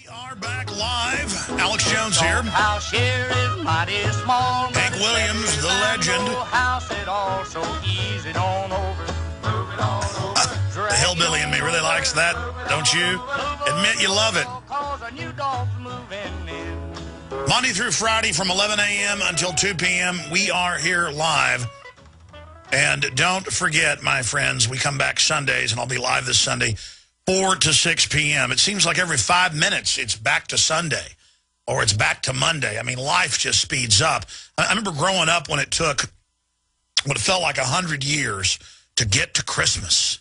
We are back live. Alex Jones here. House here is mighty small. Hank Williams, the legend. House it all so easy on over. Move it on over. The hillbilly in me really likes that, don't you? Admit you love it. Monday through Friday from 11 a.m. until 2 p.m. We are here live. And don't forget, my friends, we come back Sundays, and I'll be live this Sunday, 4 to 6 p.m. It seems like every 5 minutes it's back to Sunday or it's back to Monday. I mean, life just speeds up. I remember growing up when it took what it felt like 100 years to get to Christmas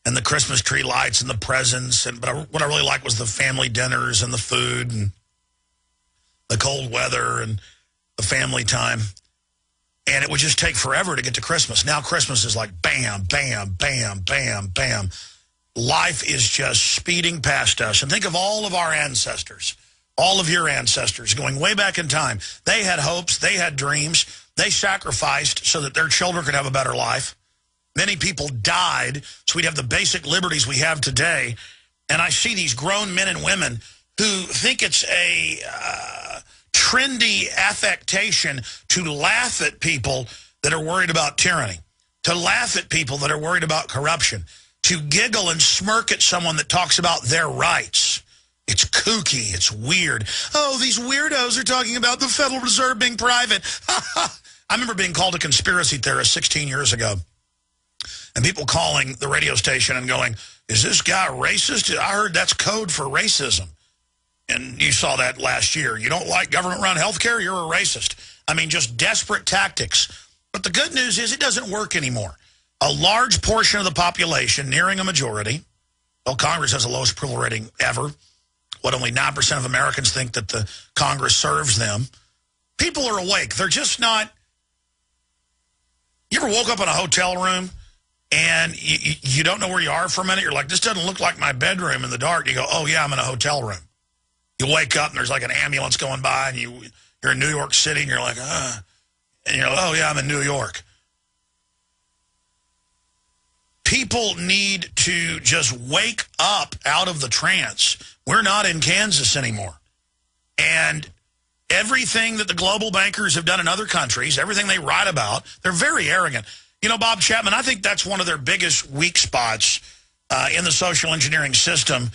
and the Christmas tree lights and the presents. But what I really liked was the family dinners and the food and the cold weather and the family time. And it would just take forever to get to Christmas. Now Christmas is like bam, bam, bam, bam, bam. Life is just speeding past us. And think of all of our ancestors, all of your ancestors going way back in time. They had hopes. They had dreams. They sacrificed so that their children could have a better life. Many people died so we'd have the basic liberties we have today. And I see these grown men and women who think it's a trendy affectation to laugh at people that are worried about tyranny, to laugh at people that are worried about corruption, to giggle and smirk at someone that talks about their rights. It's kooky. It's weird. Oh, these weirdos are talking about the Federal Reserve being private. I remember being called a conspiracy theorist 16 years ago, and people calling the radio station and going, is this guy racist? I heard that's code for racism. And you saw that last year. You don't like government-run health care? You're a racist. I mean, just desperate tactics. But the good news is it doesn't work anymore. A large portion of the population, nearing a majority, well, Congress has the lowest approval rating ever. Only 9% of Americans think that the Congress serves them. People are awake. They're just not. You ever woke up in a hotel room and you don't know where you are for a minute? You're like, this doesn't look like my bedroom in the dark. You go, oh, yeah, I'm in a hotel room. You wake up and there's like an ambulance going by and you're in New York City and you're like, and you're like, oh, yeah, I'm in New York. People need to just wake up out of the trance. We're not in Kansas anymore. And everything that the global bankers have done in other countries, everything they write about, they're very arrogant. You know, Bob Chapman, I think that's one of their biggest weak spots in the social engineering system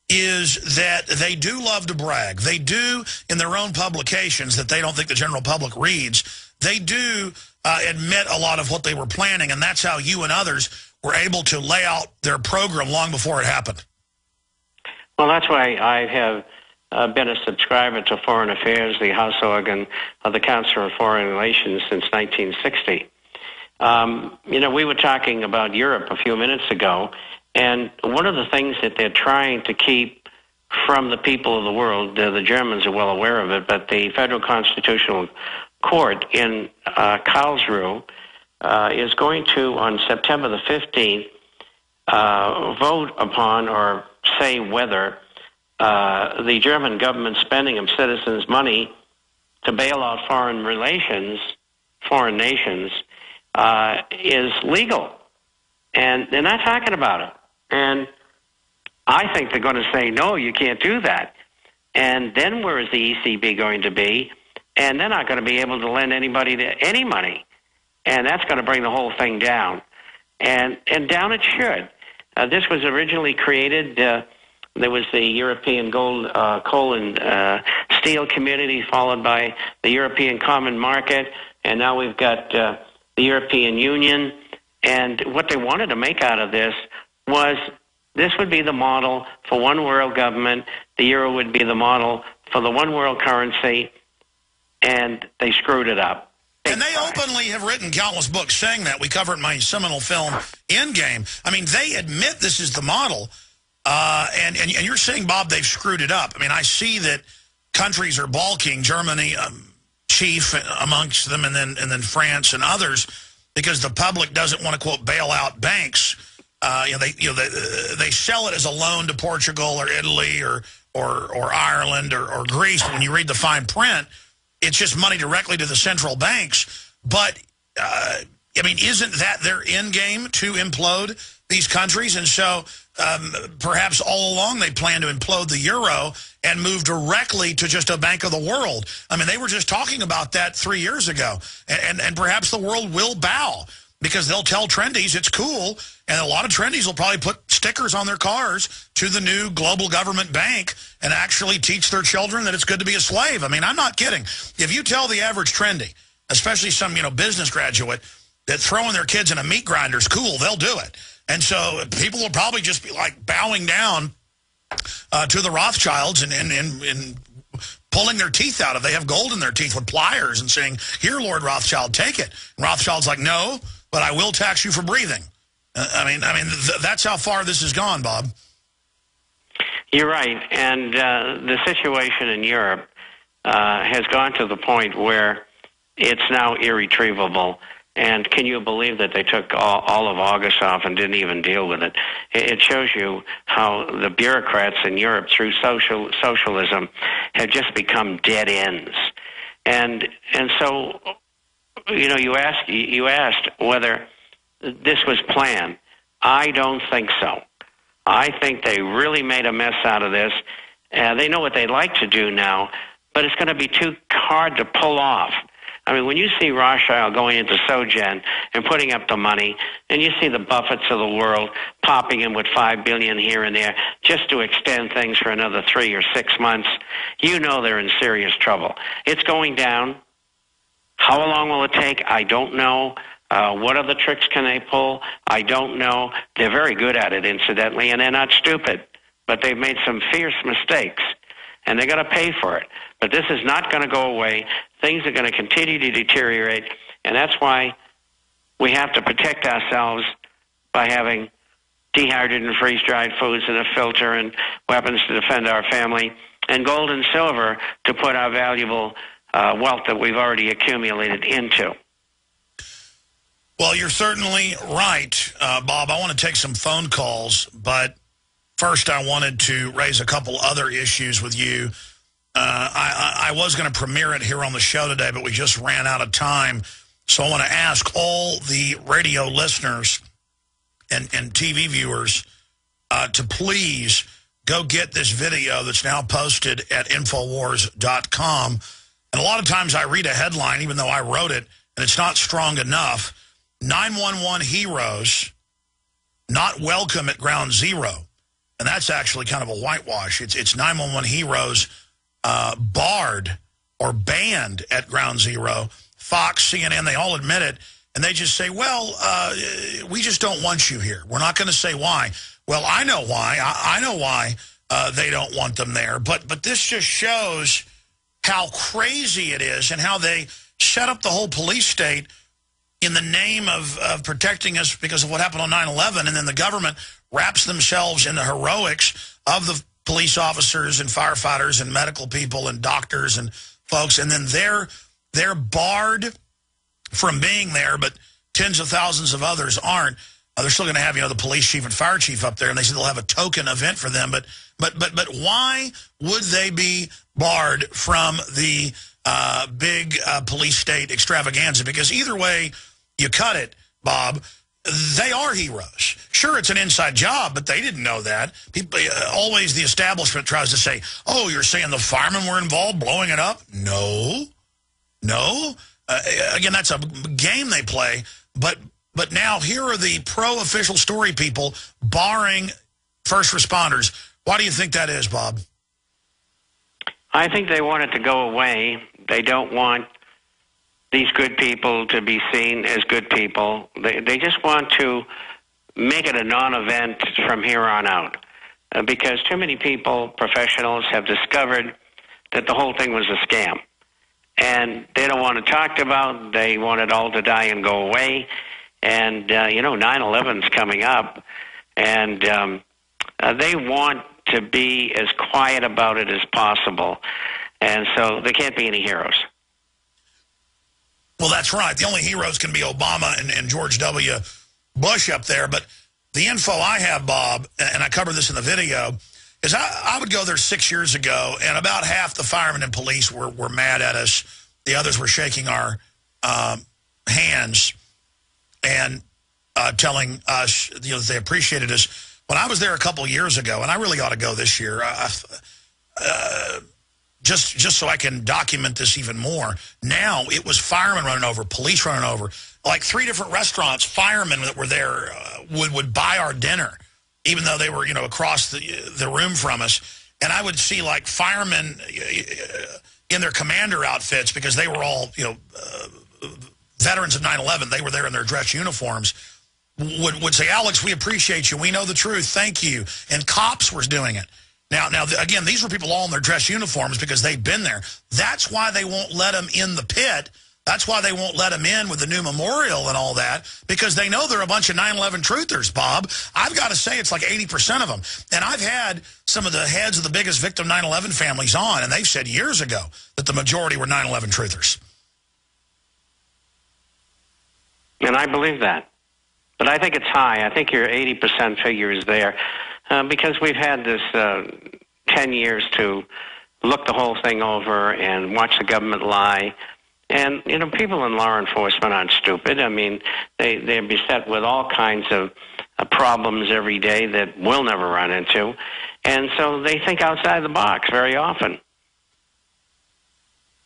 is that they do love to brag. They do, in their own publications that they don't think the general public reads, they do admit a lot of what they were planning, and that's how you and others were able to lay out their program long before it happened. Well, that's why I have been a subscriber to Foreign Affairs, the House organ of the Council on Foreign Relations, since 1960. You know, we were talking about Europe a few minutes ago, and one of the things that they're trying to keep from the people of the world, the Germans are well aware of it, but the Federal Constitutional Court in Karlsruhe is going to, on September the 15th, vote upon or say whether the German government spending of citizens' money to bail out foreign nations, is legal. And they're not talking about it. And I think they're going to say, no, you can't do that. And then where is the ECB going to be? And they're not going to be able to lend anybody any money. And that's going to bring the whole thing down. And down it should. This was originally created, there was the European coal and steel community, followed by the European Common Market, and now we've got the European Union. And what they wanted to make out of this was this would be the model for one world government, the euro would be the model for the one world currency, and they screwed it up. And they openly have written countless books saying that. We cover it in my seminal film, Endgame. I mean, they admit this is the model. And you're saying, Bob, they've screwed it up. I mean, I see that countries are balking, Germany chief amongst them, and then France and others, because the public doesn't want to, quote, bail out banks. They sell it as a loan to Portugal or Italy or Ireland or Greece. When you read the fine print, it's just money directly to the central banks. But, I mean, isn't that their end game, to implode these countries? And so perhaps all along they planned to implode the euro and move directly to just a bank of the world. I mean, they were just talking about that 3 years ago. And perhaps the world will bow because they'll tell trendies it's cool. And a lot of trendies will probably put stickers on their cars to the new global government bank and actually teach their children that it's good to be a slave. I mean, I'm not kidding. If you tell the average trendy, especially some, business graduate, that throwing their kids in a meat grinder is cool, they'll do it. And so people will probably just be like bowing down to the Rothschilds and pulling their teeth out if they have gold in their teeth with pliers and saying, "Here, Lord Rothschild, take it." And Rothschild's like, "No, but I will tax you for breathing." That's how far this has gone, Bob. You're right. And the situation in Europe has gone to the point where it's now irretrievable. And can you believe that they took all of August off and didn't even deal with it? It shows you how the bureaucrats in Europe, through socialism, have just become dead ends. And so, you asked whether this was planned. I don't think so. I think they really made a mess out of this. They know what they'd like to do now, but it's going to be too hard to pull off. I mean, when you see Rothschild going into SoGen and putting up the money, and you see the Buffetts of the world popping in with $5 billion here and there just to extend things for another 3 or 6 months, you know they're in serious trouble. It's going down. How long will it take? I don't know. What other tricks can they pull? I don't know. They're very good at it, incidentally, and they're not stupid. But they've made some fierce mistakes, and they're going to pay for it. But this is not going to go away. Things are going to continue to deteriorate, and that's why we have to protect ourselves by having dehydrated and freeze-dried foods in a filter and weapons to defend our family, and gold and silver to put our valuable wealth that we've already accumulated into. Well, you're certainly right, Bob. I want to take some phone calls, but first I wanted to raise a couple other issues with you. I was going to premiere it here on the show today, but we just ran out of time. So I want to ask all the radio listeners and TV viewers to please go get this video that's now posted at Infowars.com. And a lot of times I read a headline, even though I wrote it, and it's not strong enough. 911 heroes not welcome at Ground Zero. And that's actually kind of a whitewash. It's 911 heroes barred or banned at Ground Zero. Fox, CNN, they all admit it. And they just say, well, we just don't want you here. We're not going to say why. Well, I know why. I know why they don't want them there. But this just shows how crazy it is and how they set up the whole police state in the name of protecting us because of what happened on 9/11, and then the government wraps themselves in the heroics of the police officers and firefighters and medical people and doctors and folks, and then they're barred from being there, but tens of thousands of others aren't. They're still going to have, the police chief and fire chief up there, and they said they'll have a token event for them. But why would they be barred from the big police state extravaganza? Because either way you cut it, Bob, they are heroes. Sure, it's an inside job, but they didn't know that. People, always the establishment tries to say, oh, you're saying the firemen were involved blowing it up? No. Again, that's a game they play. But now here are the pro-official story people barring first responders. Why do you think that is, Bob? I think they want it to go away. They don't want these good people to be seen as good people. They just want to make it a non-event from here on out because too many people, professionals, have discovered that the whole thing was a scam. And they don't want it talked about. They want it all to die and go away. And, 9/11's coming up, and they want to be as quiet about it as possible. And so there can't be any heroes. Well, that's right. The only heroes can be Obama and George W. Bush up there. But the info I have, Bob, and I covered this in the video, is I would go there 6 years ago, and about half the firemen and police were mad at us. The others were shaking our hands and telling us that they appreciated us. when I was there a couple years ago, and I really ought to go this year, just so I can document this even more. Now it was firemen running over, police running over, like 3 different restaurants. Firemen that were there would buy our dinner, even though they were across the room from us. And I would see like firemen in their commander outfits, because they were all veterans of 9/11. They were there in their dress uniforms. Would say, Alex, we appreciate you. We know the truth. Thank you. And cops were doing it. Now, again, these were people all in their dress uniforms because they've been there. That's why they won't let them in the pit. That's why they won't let them in with the new memorial and all that, because they know they're a bunch of 9/11 truthers, Bob. I've got to say it's like 80% of them. And I've had some of the heads of the biggest victim 9/11 families on, and they've said years ago that the majority were 9/11 truthers. And I believe that. But I think it's high. I think your 80% figure is there. Because we've had this 10 years to look the whole thing over and watch the government lie. And, people in law enforcement aren't stupid. I mean, they're beset with all kinds of problems every day that we'll never run into. And so they think outside the box very often.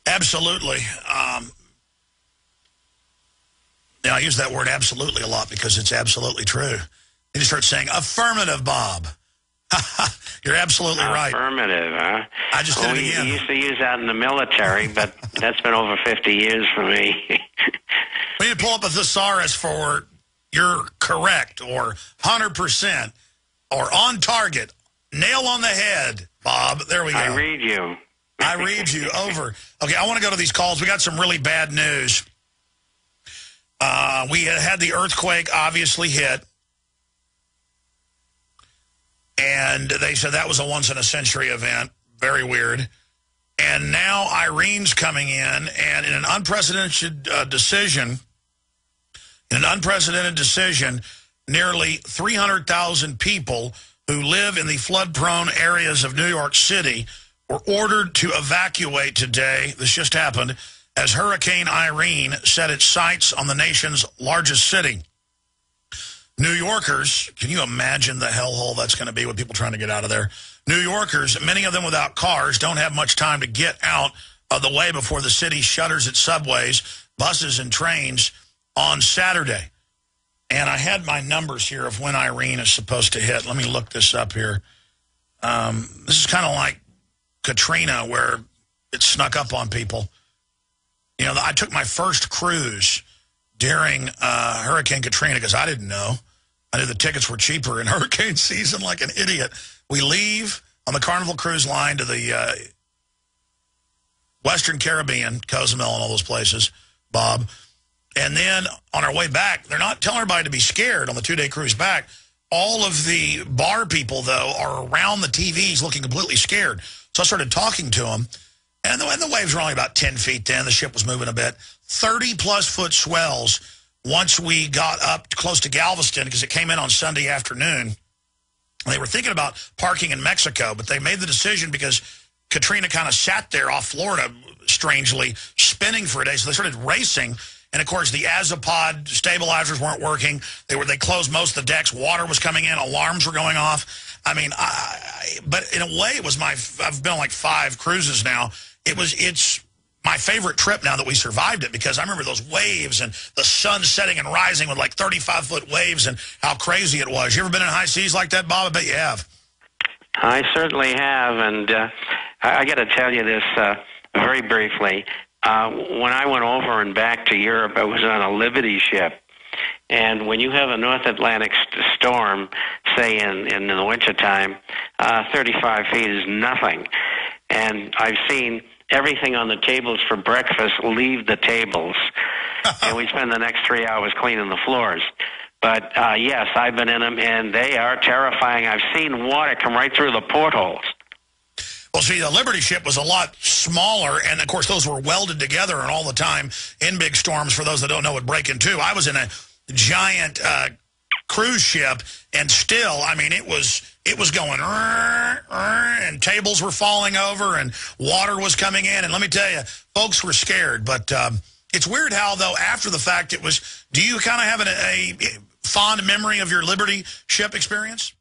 Absolutely. Now, I use that word absolutely a lot because it's absolutely true. You just start saying, affirmative, Bob. You're absolutely right. Affirmative, huh? I just did it again. We used to use that in the military, but that's been over 50 years for me. We need to pull up a thesaurus for you're correct, or 100%, or on target, nail on the head, Bob. There we go. I read you. I read you. Over. Okay, I want to go to these calls. We got some really bad news. We had the earthquake obviously hit. And they said that was a once-in-a-century event. Very weird. And now Irene's coming in, and in an unprecedented decision, nearly 300,000 people who live in the flood-prone areas of New York City were ordered to evacuate today. This just happened as Hurricane Irene set its sights on the nation's largest city. New Yorkers, can you imagine the hellhole that's going to be with people trying to get out of there? New Yorkers, many of them without cars, don't have much time to get out of the way before the city shutters its subways, buses, and trains on Saturday. And I had my numbers here of when Irene is supposed to hit. Let me look this up here. This is kind of like Katrina, where it snuck up on people. I took my first cruise during Hurricane Katrina because I didn't know. I knew the tickets were cheaper in hurricane season like an idiot. We leave on the Carnival Cruise Line to the Western Caribbean, Cozumel and all those places, Bob. And then on our way back, they're not telling everybody to be scared on the 2-day cruise back. All of the bar people, though, are around the TVs looking completely scared. So I started talking to them. And the waves were only about 10 feet then. The ship was moving a bit. 30-plus foot swells once we got up close to Galveston, because it came in on Sunday afternoon. They were thinking about parking in Mexico, but they made the decision because Katrina kind of sat there off Florida, strangely, spinning for a day. So they started racing. And, of course, the Azopod stabilizers weren't working. They closed most of the decks. Water was coming in. Alarms were going off. I mean, but in a way, it was I've been on like 5 cruises now. It's my favorite trip now that we survived it, because I remember those waves and the sun setting and rising with like 35-foot waves and how crazy it was. You ever been in high seas like that, Bob? I bet you have. I certainly have, and I got to tell you this very briefly. When I went over and back to Europe, I was on a Liberty ship. And when you have a North Atlantic storm, say in the wintertime, 35 feet is nothing. And I've seen everything on the tables for breakfast leave the tables. And we spend the next 3 hours cleaning the floors. But, yes, I've been in them, and they are terrifying. I've seen water come right through the portholes. Well, see, the Liberty ship was a lot smaller, and, of course, those were welded together and all the time in big storms. For those that don't know, would break in two. I was in a giant cruise ship, and still, I mean, it was going, and tables were falling over, and water was coming in. And let me tell you, folks were scared. But it's weird how, though, after the fact, it was, do you kind of have a fond memory of your Liberty ship experience?